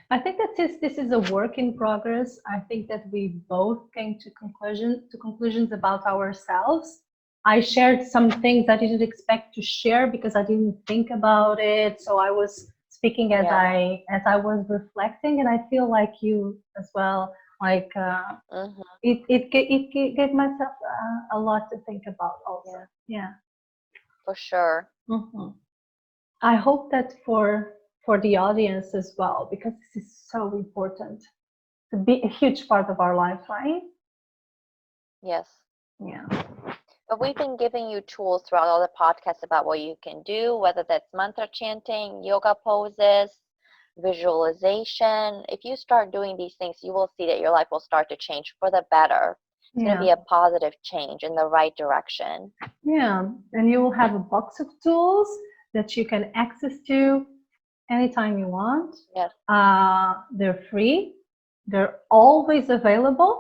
I think that since this is a work in progress, I think that we both came to conclusions about ourselves. I shared some things I didn't expect to share because I didn't think about it. So I was speaking as Yes. I was reflecting, and I feel like you as well. Like Mm-hmm. it gave myself a lot to think about also. Yeah, Yeah. for sure. Mhm. I hope that for the audience as well, because this is so important to be a huge part of our life, right? Yes. Yeah. But we've been giving you tools throughout all the podcasts about what you can do, whether that's mantra chanting, yoga poses, visualization. If you start doing these things, you will see that your life will start to change for the better. It's going to Yeah. be a positive change in the right direction. Yeah. And you will have a box of tools that you can access to anytime you want. Yes. They're free. They're always available.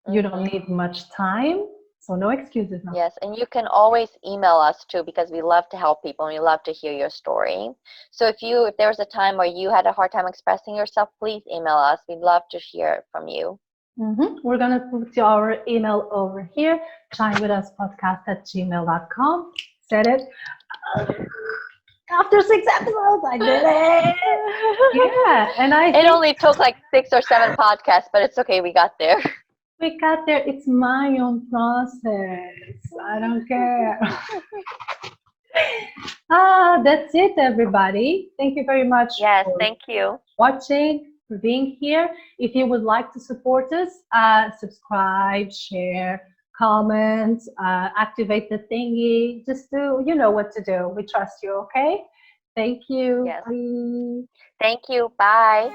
You don't Mm-hmm. need much time. So no excuses now. Yes, and you can always email us too because we love to help people and we love to hear your story. So if there was a time where you had a hard time expressing yourself, please email us. We'd love to hear from you. We're going to put our email over here, shinewithuspodcast@gmail.com. Said it. After 6 episodes, I did it. Yeah, and I It think only took like 6 or 7 podcasts, but it's okay. We got there. we got there. It's my own process. I don't care. That's it, everybody. Thank you very much Yes, for thank you. watching, for being here. If you would like to support us, subscribe, share, comment, activate the thingy. Just do, you know what to do. We trust you, okay? Thank you. Yes. Bye. Thank you. Bye.